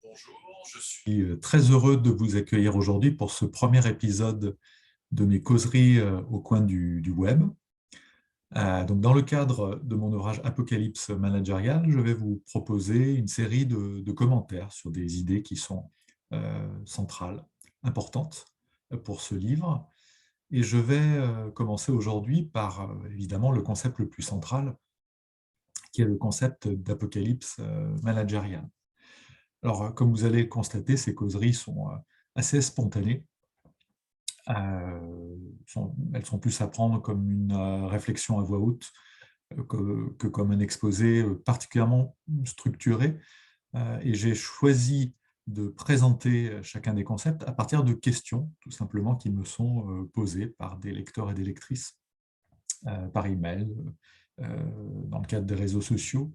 Bonjour, je suis très heureux de vous accueillir aujourd'hui pour ce premier épisode de mes causeries au coin du web. Donc, dans le cadre de mon ouvrage Apocalypse managériale, je vais vous proposer une série de commentaires sur des idées qui sont centrales, importantes pour ce livre. Et je vais commencer aujourd'hui par évidemment le concept le plus central, qui est le concept d'apocalypse managériale. Alors, comme vous allez le constater, ces causeries sont assez spontanées. Elles sont plus à prendre comme une réflexion à voix haute que comme un exposé particulièrement structuré. Et j'ai choisi de présenter chacun des concepts à partir de questions, tout simplement, qui me sont posées par des lecteurs et des lectrices, par email, dans le cadre des réseaux sociaux,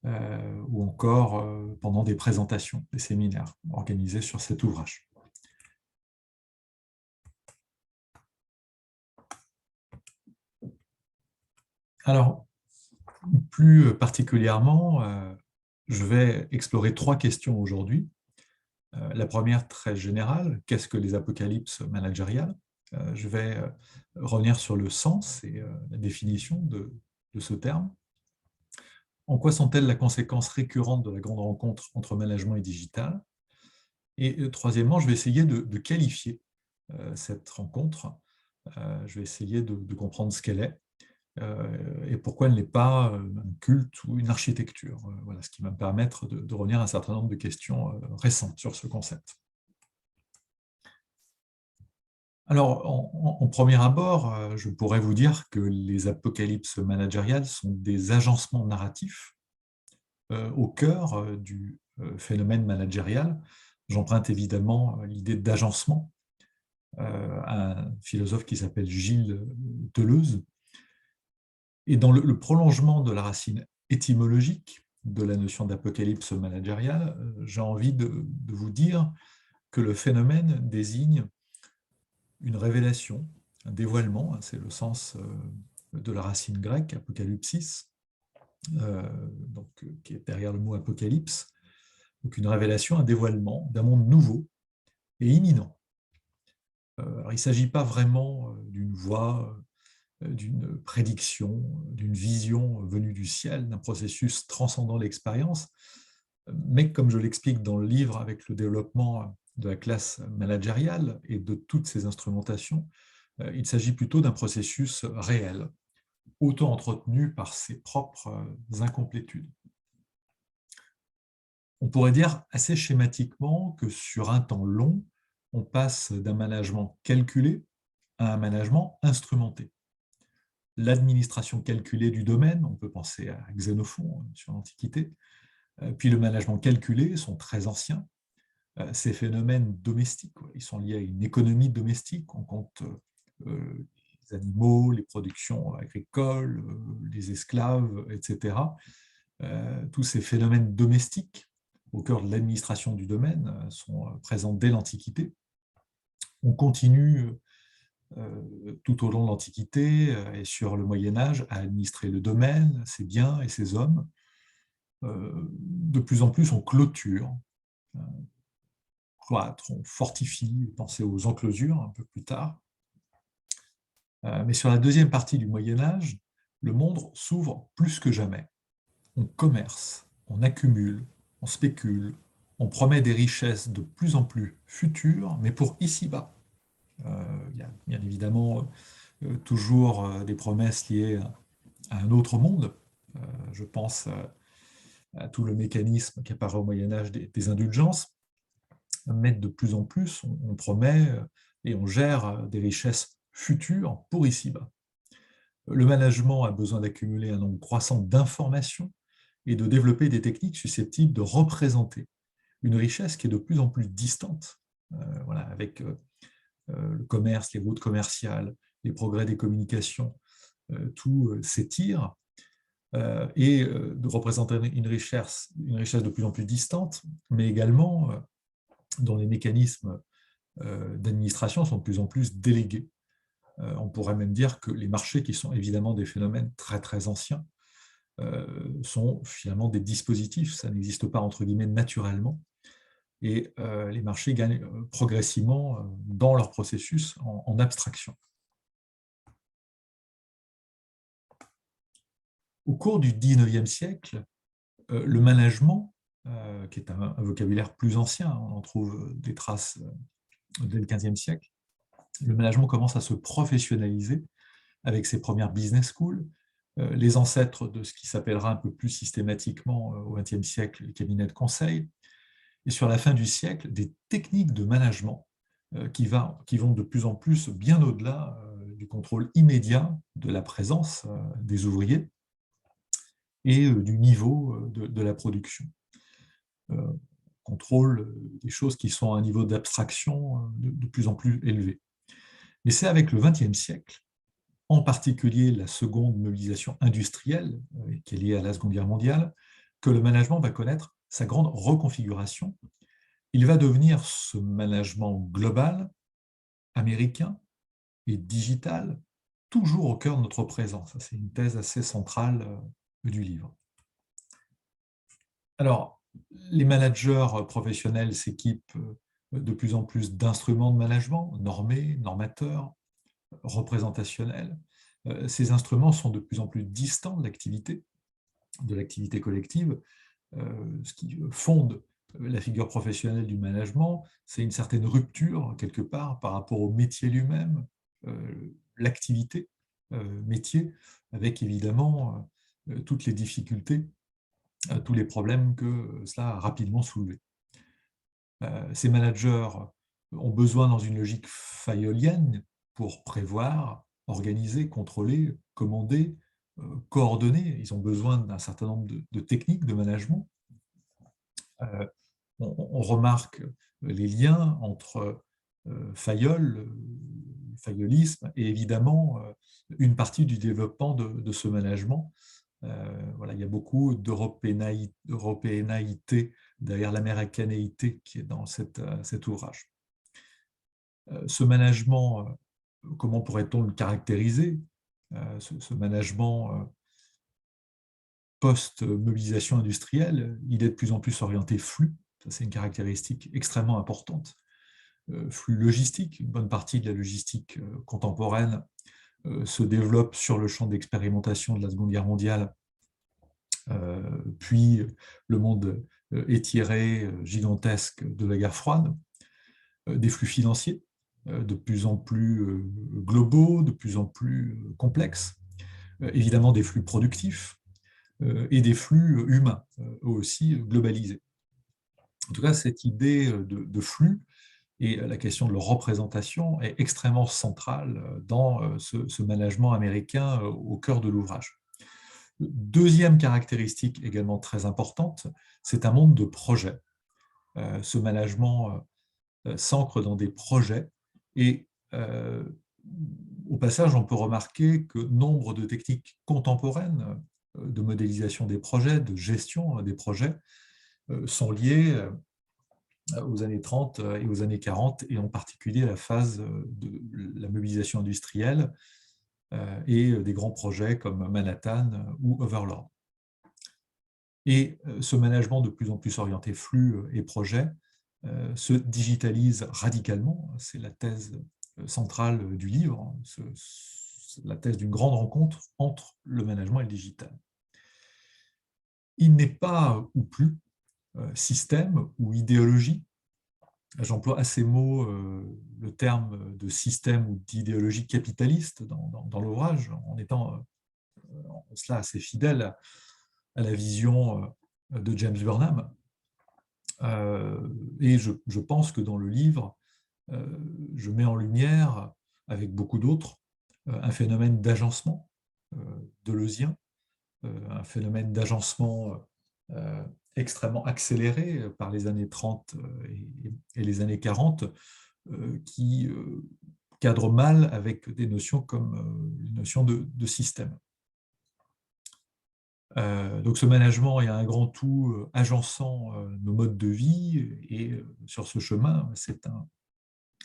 ou encore pendant des présentations, des séminaires organisés sur cet ouvrage. Alors, plus particulièrement, je vais explorer trois questions aujourd'hui. La première, très générale, qu'est-ce que les apocalypses managériales? Je vais revenir sur le sens et la définition de ce terme. En quoi sont-elles la conséquence récurrente de la grande rencontre entre management et digital? Et troisièmement, je vais essayer de qualifier cette rencontre. Je vais essayer de comprendre ce qu'elle est et pourquoi elle n'est pas un culte ou une architecture. Voilà, ce qui va me permettre de revenir à un certain nombre de questions récentes sur ce concept. Alors, en premier abord, je pourrais vous dire que les apocalypses managériales sont des agencements narratifs au cœur du phénomène managérial. J'emprunte évidemment l'idée d'agencement à un philosophe qui s'appelle Gilles Deleuze. Et dans le prolongement de la racine étymologique de la notion d'apocalypse managériale, j'ai envie de vous dire que le phénomène désigne une révélation, un dévoilement, c'est le sens de la racine grecque, apocalypsis, qui est derrière le mot apocalypse, donc une révélation, un dévoilement d'un monde nouveau et imminent. Alors, il ne s'agit pas vraiment d'une voix, d'une prédiction, d'une vision venue du ciel, d'un processus transcendant l'expérience, mais comme je l'explique dans le livre avec le développement de la classe managériale et de toutes ces instrumentations, il s'agit plutôt d'un processus réel, auto-entretenu par ses propres incomplétudes. On pourrait dire assez schématiquement que sur un temps long, on passe d'un management calculé à un management instrumenté. L'administration calculée du domaine, on peut penser à Xénophon sur l'Antiquité, puis le management calculé sont très anciens. Ces phénomènes domestiques, ils sont liés à une économie domestique, on compte les animaux, les productions agricoles, les esclaves, etc. Tous ces phénomènes domestiques au cœur de l'administration du domaine sont présents dès l'Antiquité. On continue tout au long de l'Antiquité et sur le Moyen-Âge à administrer le domaine, ses biens et ses hommes. De plus en plus, on clôture, cloître, on fortifie, pensez aux enclosures un peu plus tard. Mais sur la deuxième partie du Moyen-Âge, le monde s'ouvre plus que jamais. On commerce, on accumule, on spécule, on promet des richesses de plus en plus futures, mais pour ici-bas. Il y a bien évidemment toujours des promesses liées à un autre monde. Je pense à tout le mécanisme qui apparaît au Moyen-Âge des indulgences. Mais de plus en plus, on promet et on gère des richesses futures pour ici-bas. Le management a besoin d'accumuler un nombre croissant d'informations et de développer des techniques susceptibles de représenter une richesse qui est de plus en plus distante, voilà, avec le commerce, les routes commerciales, les progrès des communications, tout s'étire, et de représenter une richesse de plus en plus distante, mais également dont les mécanismes d'administration sont de plus en plus délégués. On pourrait même dire que les marchés, qui sont évidemment des phénomènes très très anciens, sont finalement des dispositifs, ça n'existe pas entre guillemets naturellement, et les marchés gagnent progressivement dans leur processus en abstraction. Au cours du XIXe siècle, le management, qui est un vocabulaire plus ancien, on en trouve des traces dès le XVe siècle, le management commence à se professionnaliser avec ses premières business schools, les ancêtres de ce qui s'appellera un peu plus systématiquement au XXe siècle les cabinets de conseil, et sur la fin du siècle, des techniques de management qui vont de plus en plus bien au-delà du contrôle immédiat de la présence des ouvriers et du niveau de la production. Contrôle des choses qui sont à un niveau d'abstraction de plus en plus élevé. Mais c'est avec le XXe siècle, en particulier la seconde mobilisation industrielle, qui est liée à la Seconde Guerre mondiale, que le management va connaître sa grande reconfiguration. Il va devenir ce management global, américain et digital, toujours au cœur de notre présence. C'est une thèse assez centrale du livre. Alors, les managers professionnels s'équipent de plus en plus d'instruments de management, normés, normateurs, représentationnels. Ces instruments sont de plus en plus distants de l'activité collective. Ce qui fonde la figure professionnelle du management, c'est une certaine rupture, quelque part, par rapport au métier lui-même, l'activité métier, avec évidemment toutes les difficultés, tous les problèmes que cela a rapidement soulevés. Ces managers ont besoin, dans une logique fayolienne, pour prévoir, organiser, contrôler, commander, coordonner. Ils ont besoin d'un certain nombre de techniques de management. On remarque les liens entre Fayol, fayolisme, et évidemment une partie du développement de ce management. Voilà, il y a beaucoup d'européanéité derrière l'américanéité qui est dans cet ouvrage. Ce management, comment pourrait-on le caractériser? Ce management post-mobilisation industrielle, il est de plus en plus orienté flux. Ça, c'est une caractéristique extrêmement importante. Flux logistique, une bonne partie de la logistique contemporaine se développe sur le champ d'expérimentation de la Seconde Guerre mondiale, puis le monde étiré, gigantesque de la guerre froide, des flux financiers de plus en plus globaux, de plus en plus complexes, évidemment des flux productifs et des flux humains, eux aussi globalisés. En tout cas, cette idée de flux et la question de leur représentation est extrêmement centrale dans ce management américain au cœur de l'ouvrage. Deuxième caractéristique également très importante, c'est un monde de projets. Ce management s'ancre dans des projets et au passage, on peut remarquer que nombre de techniques contemporaines de modélisation des projets, de gestion des projets, sont liées aux années 30 et aux années 40, et en particulier à la phase de la mobilisation industrielle et des grands projets comme Manhattan ou Overlord. Et ce management de plus en plus orienté flux et projets se digitalise radicalement. C'est la thèse centrale du livre, la thèse d'une grande rencontre entre le management et le digital. Il n'est pas ou plus système ou idéologie. J'emploie à ces mots le terme de système ou d'idéologie capitaliste dans l'ouvrage, en étant en cela assez fidèle à la vision de James Burnham. Et je pense que dans le livre, je mets en lumière, avec beaucoup d'autres, un phénomène d'agencement deleuzien, un phénomène d'agencement extrêmement accéléré par les années 30 et les années 40, qui cadre mal avec des notions comme les notions de système. Donc ce management est un grand tout agençant nos modes de vie, et sur ce chemin, c'est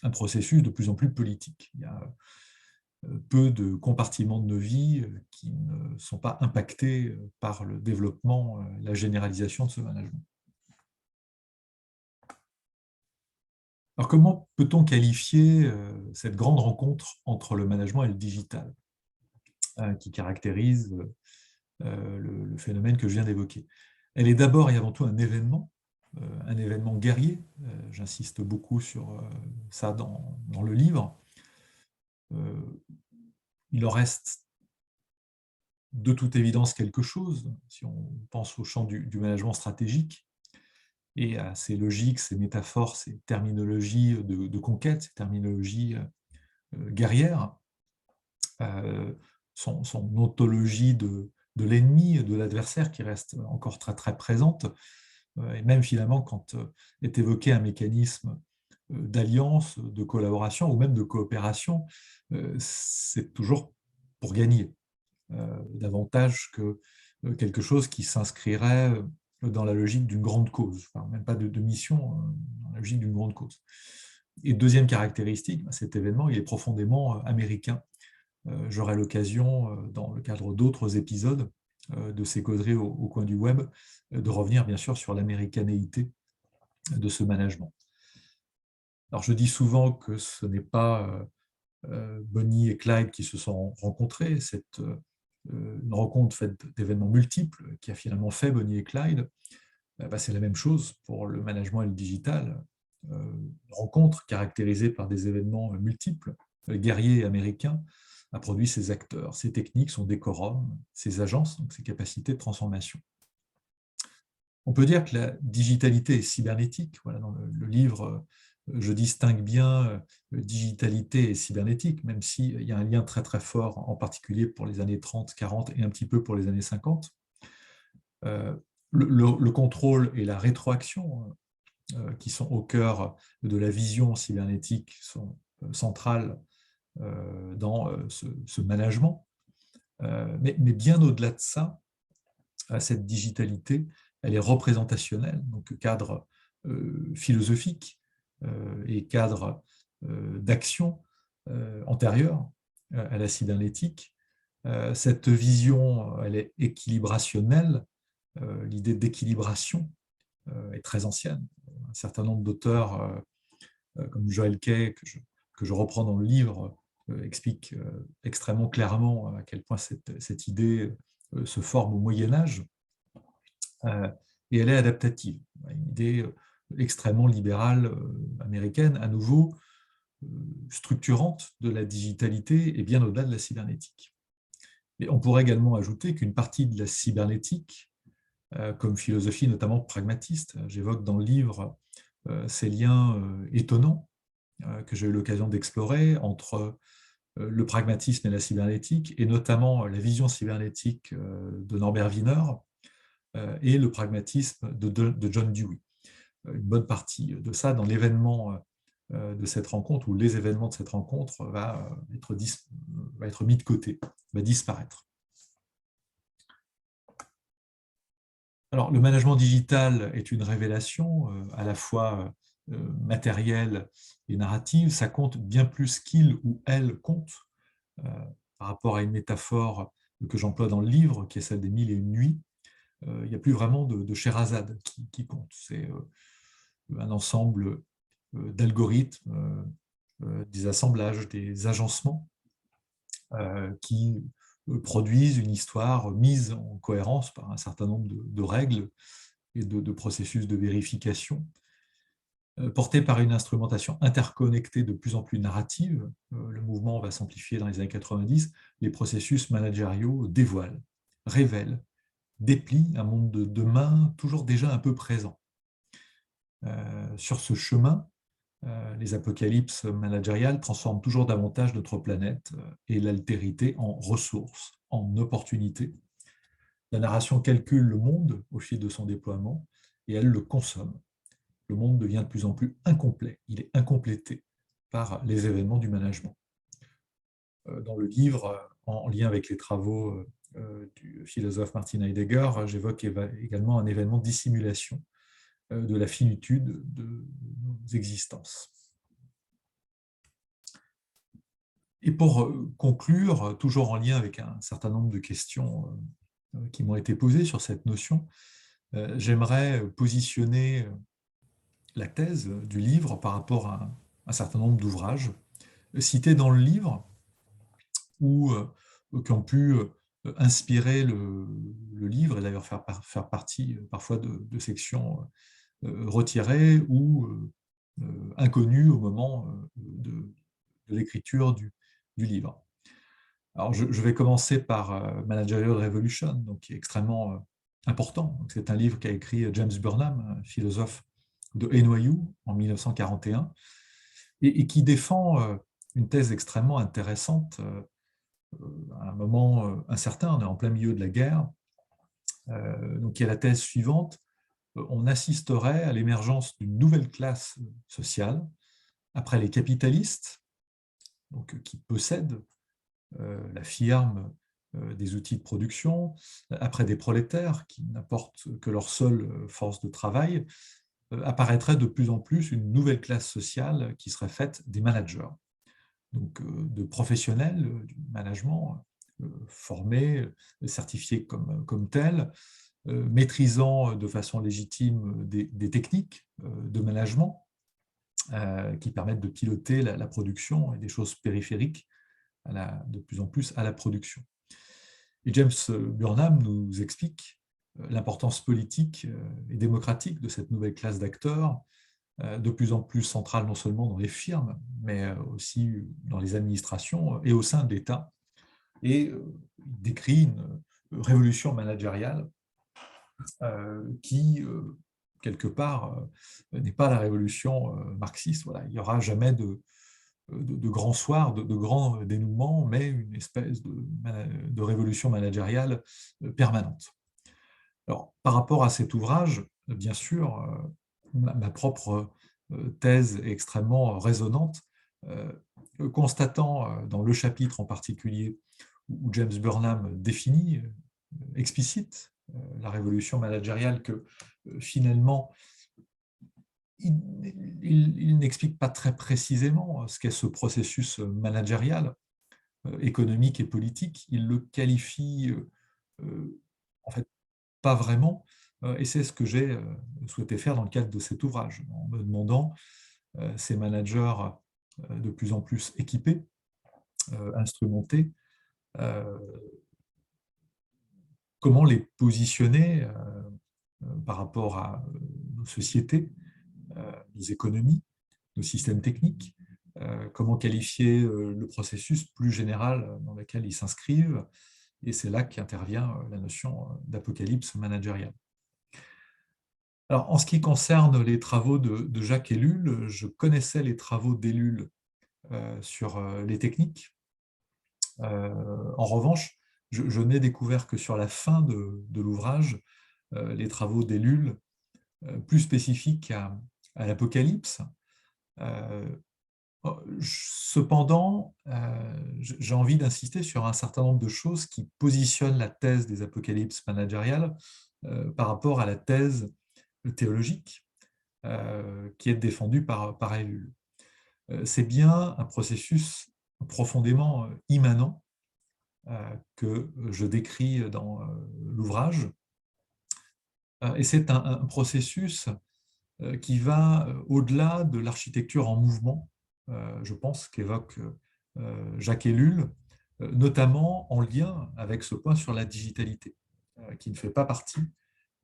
un processus de plus en plus politique. Il y a peu de compartiments de nos vies qui ne sont pas impactés par le développement, la généralisation de ce management. Alors, comment peut-on qualifier cette grande rencontre entre le management et le digital qui caractérise le phénomène que je viens d'évoquer? Elle est d'abord et avant tout un événement guerrier. J'insiste beaucoup sur ça dans le livre. Il en reste de toute évidence quelque chose, si on pense au champ du management stratégique, et à ces logiques, ces métaphores, ces terminologies de conquête, ces terminologies guerrières, son ontologie de l'ennemi, de l'adversaire qui reste encore très très présente, et même finalement quand est évoqué un mécanisme d'alliance, de collaboration ou même de coopération, c'est toujours pour gagner, davantage que quelque chose qui s'inscrirait dans la logique d'une grande cause, enfin, même pas de mission, dans la logique d'une grande cause. Et deuxième caractéristique, cet événement, il est profondément américain. J'aurai l'occasion, dans le cadre d'autres épisodes de ces causeries au coin du web, de revenir bien sûr sur l'américanéité de ce management. Alors je dis souvent que ce n'est pas Bonnie et Clyde qui se sont rencontrés, c'est une rencontre faite d'événements multiples qui a finalement fait Bonnie et Clyde. C'est la même chose pour le management et le digital. Une rencontre caractérisée par des événements multiples. Le guerrier américain a produit ses acteurs, ses techniques, son décorum, ses agences, donc ses capacités de transformation. On peut dire que la digitalité est cybernétique. Voilà, dans le livre, je distingue bien digitalité et cybernétique, même s'il y a un lien très très fort, en particulier pour les années 30, 40 et un petit peu pour les années 50. Le contrôle et la rétroaction, qui sont au cœur de la vision cybernétique, sont centrales dans ce management. Mais bien au-delà de ça, cette digitalité, elle est représentationnelle, donc cadre philosophique et cadre d'action antérieure à la cybernétique. Cette vision, elle est équilibrationnelle. L'idée d'équilibration est très ancienne. Un certain nombre d'auteurs, comme Joel Kay, que je reprends dans le livre, expliquent extrêmement clairement à quel point cette idée se forme au Moyen-Âge, et elle est adaptative. Une idée extrêmement libérale américaine, à nouveau structurante de la digitalité et bien au-delà de la cybernétique. Et on pourrait également ajouter qu'une partie de la cybernétique, comme philosophie notamment pragmatiste, j'évoque dans le livre ces liens étonnants que j'ai eu l'occasion d'explorer entre le pragmatisme et la cybernétique, et notamment la vision cybernétique de Norbert Wiener et le pragmatisme de John Dewey. Une bonne partie de ça dans l'événement de cette rencontre, ou les événements de cette rencontre, va être mis de côté, va disparaître. Alors, le management digital est une révélation à la fois matérielle et narrative. Ça compte bien plus qu'il ou elle compte, par rapport à une métaphore que j'emploie dans le livre, qui est celle des 1001 nuits. Il n'y a plus vraiment de Sherazade qui compte. C'est un ensemble d'algorithmes, des assemblages, des agencements qui produisent une histoire mise en cohérence par un certain nombre de règles et de processus de vérification, portés par une instrumentation interconnectée de plus en plus narrative. Le mouvement va s'amplifier dans les années 90. Les processus managériaux dévoilent, révèlent, déplient un monde de demain toujours déjà un peu présent. Sur ce chemin, les apocalypses managériales transforment toujours davantage notre planète et l'altérité en ressources, en opportunités. La narration calcule le monde au fil de son déploiement et elle le consomme. Le monde devient de plus en plus incomplet, il est incomplété par les événements du management. Dans le livre, en lien avec les travaux du philosophe Martin Heidegger, j'évoque également un événement de dissimulation de la finitude de nos existences. Et pour conclure, toujours en lien avec un certain nombre de questions qui m'ont été posées sur cette notion, j'aimerais positionner la thèse du livre par rapport à un certain nombre d'ouvrages cités dans le livre ou qui ont pu inspirer le livre et d'ailleurs faire partie parfois de sections retirées ou inconnues au moment de l'écriture du livre. Alors, je vais commencer par Managerial Revolution, donc, qui est extrêmement important. C'est un livre qu'a écrit James Burnham, un philosophe de NYU en 1941, et qui défend une thèse extrêmement intéressante à un moment incertain. On est en plein milieu de la guerre. Donc, il y a la thèse suivante. On assisterait à l'émergence d'une nouvelle classe sociale après les capitalistes, donc, qui possèdent la firme, des outils de production, après des prolétaires qui n'apportent que leur seule force de travail, apparaîtrait de plus en plus une nouvelle classe sociale qui serait faite des managers, donc de professionnels du management formés, certifiés comme tels, maîtrisant de façon légitime des techniques de management qui permettent de piloter la production et des choses périphériques de plus en plus à la production. Et James Burnham nous explique l'importance politique et démocratique de cette nouvelle classe d'acteurs, de plus en plus centrale non seulement dans les firmes, mais aussi dans les administrations et au sein de l'État. Et il décrit une révolution managériale qui, quelque part, n'est pas la révolution marxiste. Voilà, il n'y aura jamais de grands soirs, de grands dénouements, mais une espèce de révolution managériale permanente. Alors, par rapport à cet ouvrage, bien sûr, ma propre thèse est extrêmement résonante, constatant dans le chapitre en particulier où James Burnham définit, explicite la révolution managériale que finalement il n'explique pas très précisément ce qu'est ce processus managérial, économique et politique. Il le qualifie en fait pas vraiment, et c'est ce que j'ai souhaité faire dans le cadre de cet ouvrage, en me demandant ces managers de plus en plus équipés, instrumentés, comment les positionner par rapport à nos sociétés, nos économies, nos systèmes techniques, comment qualifier le processus plus général dans lequel ils s'inscrivent, et c'est là qu'intervient la notion d'apocalypse managériale. Alors, en ce qui concerne les travaux de Jacques Ellul, je connaissais les travaux d'Ellul sur les techniques. En revanche, je n'ai découvert que sur la fin de l'ouvrage les travaux d'Ellul plus spécifiques à l'Apocalypse. Cependant, j'ai envie d'insister sur un certain nombre de choses qui positionnent la thèse des apocalypses managériales par rapport à la thèse théologique qui est défendue par Ellul. C'est bien un processus profondément immanent que je décris dans l'ouvrage, et c'est un processus qui va au-delà de l'architecture en mouvement, je pense, qu'évoque Jacques Ellul, notamment en lien avec ce point sur la digitalité, qui ne fait pas partie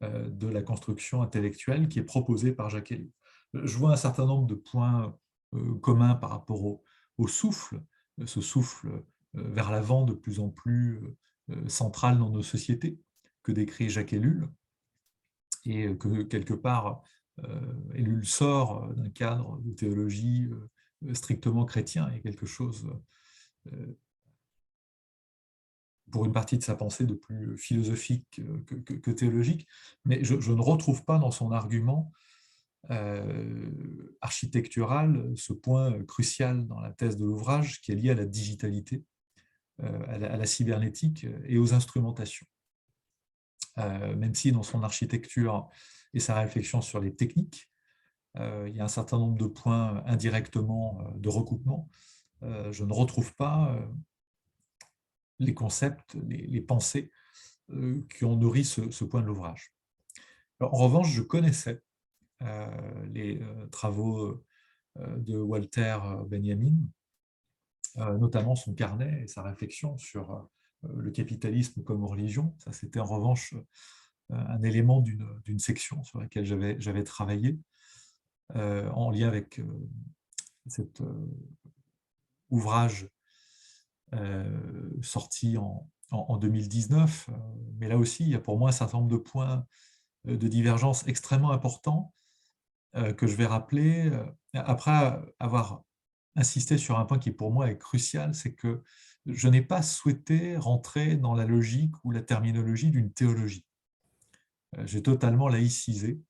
de la construction intellectuelle qui est proposée par Jacques Ellul. Je vois un certain nombre de points communs par rapport au souffle, ce souffle vers l'avant de plus en plus central dans nos sociétés que décrit Jacques Ellul, et que quelque part Ellul sort d'un cadre de théologie strictement chrétien et quelque chose pour une partie de sa pensée de plus philosophique que théologique, mais je ne retrouve pas dans son argument architectural ce point crucial dans la thèse de l'ouvrage qui est lié à la digitalité, à la cybernétique et aux instrumentations. Même si dans son architecture et sa réflexion sur les techniques, il y a un certain nombre de points indirectement de recoupement, je ne retrouve pas les concepts, les pensées qui ont nourri ce point de l'ouvrage. En revanche, je connaissais les travaux de Walter Benjamin, notamment son carnet et sa réflexion sur le capitalisme comme religion. Ça, c'était en revanche un élément d'une section sur laquelle j'avais travaillé en lien avec cet ouvrage sorti en 2019. Mais là aussi, il y a pour moi un certain nombre de points de divergence extrêmement importants que je vais rappeler. Après avoir insisté sur un point qui pour moi est crucial, c'est que je n'ai pas souhaité rentrer dans la logique ou la terminologie d'une théologie. J'ai totalement laïcisé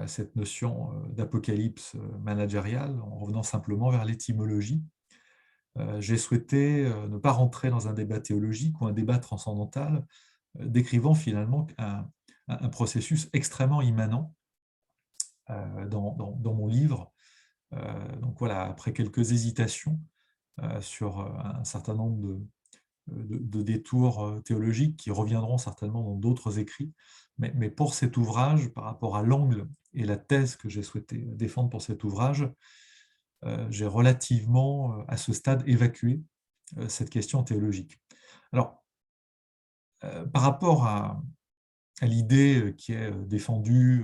cette notion d'apocalypse managériale en revenant simplement vers l'étymologie. J'ai souhaité ne pas rentrer dans un débat théologique ou un débat transcendantal, décrivant finalement un processus extrêmement immanent dans mon livre. Donc voilà, après quelques hésitations sur un certain nombre de détours théologiques qui reviendront certainement dans d'autres écrits, mais pour cet ouvrage, par rapport à l'angle et la thèse que j'ai souhaité défendre pour cet ouvrage, j'ai relativement, à ce stade, évacué cette question théologique. Alors, par rapport à l'idée qui est défendue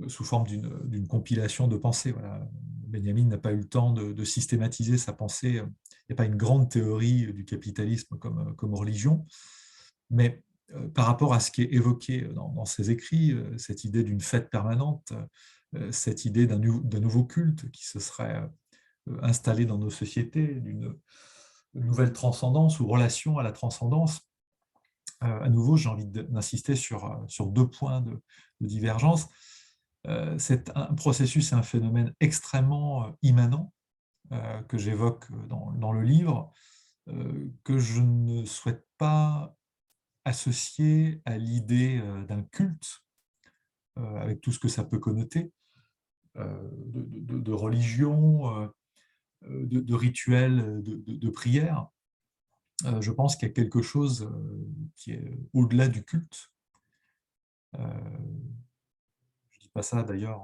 sous forme d'une compilation de pensées, voilà. Benjamin n'a pas eu le temps de systématiser sa pensée. Il n'y a pas une grande théorie du capitalisme comme religion, mais par rapport à ce qui est évoqué dans ses écrits, cette idée d'une fête permanente, cette idée d'un nouveau culte qui se serait installé dans nos sociétés, d'une nouvelle transcendance ou relation à la transcendance, à nouveau, j'ai envie d'insister sur deux points de divergence. C'est un processus et un phénomène extrêmement immanent que j'évoque dans le livre, que je ne souhaite pas associer à l'idée d'un culte, avec tout ce que ça peut connoter, de religion, de rituels, de prière. Je pense qu'il y a quelque chose qui est au-delà du culte. Je ne dis pas ça d'ailleurs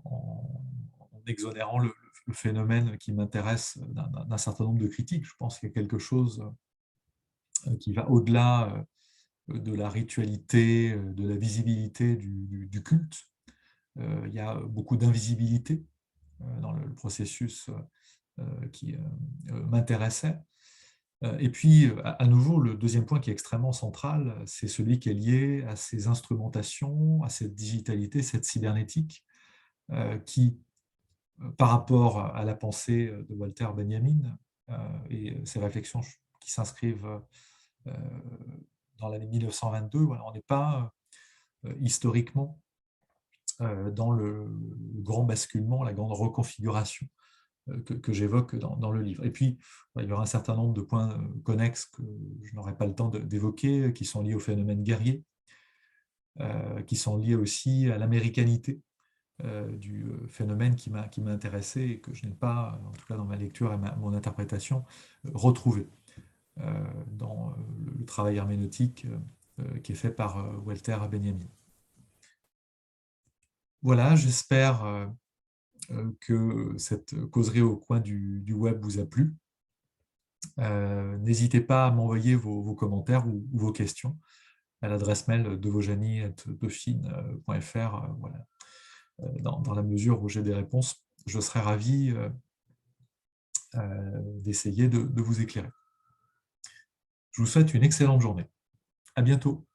en exonérant le phénomène qui m'intéresse d'un certain nombre de critiques. Je pense qu'il y a quelque chose qui va au-delà de la ritualité, de la visibilité du culte. Il y a beaucoup d'invisibilité dans le processus qui m'intéressait. Et puis, à nouveau, le deuxième point qui est extrêmement central, c'est celui qui est lié à ces instrumentations, à cette digitalité, cette cybernétique, qui, par rapport à la pensée de Walter Benjamin et ses réflexions qui s'inscrivent dans l'année 1922, voilà, on n'est pas historiquement dans le grand basculement, la grande reconfiguration que j'évoque dans le livre. Et puis, il y aura un certain nombre de points connexes que je n'aurai pas le temps d'évoquer, qui sont liés au phénomène guerrier, qui sont liés aussi à l'américanité du phénomène qui m'a intéressé et que je n'ai pas, en tout cas dans ma lecture et mon interprétation, retrouvé dans le travail herméneutique qui est fait par Walter Benjamin. Voilà, j'espère que cette causerie au coin du web vous a plu. N'hésitez pas à m'envoyer vos commentaires ou vos questions à l'adresse mail devojani@dauphine.fr. Voilà. Dans la mesure où j'ai des réponses, je serai ravi d'essayer de vous éclairer. Je vous souhaite une excellente journée. À bientôt.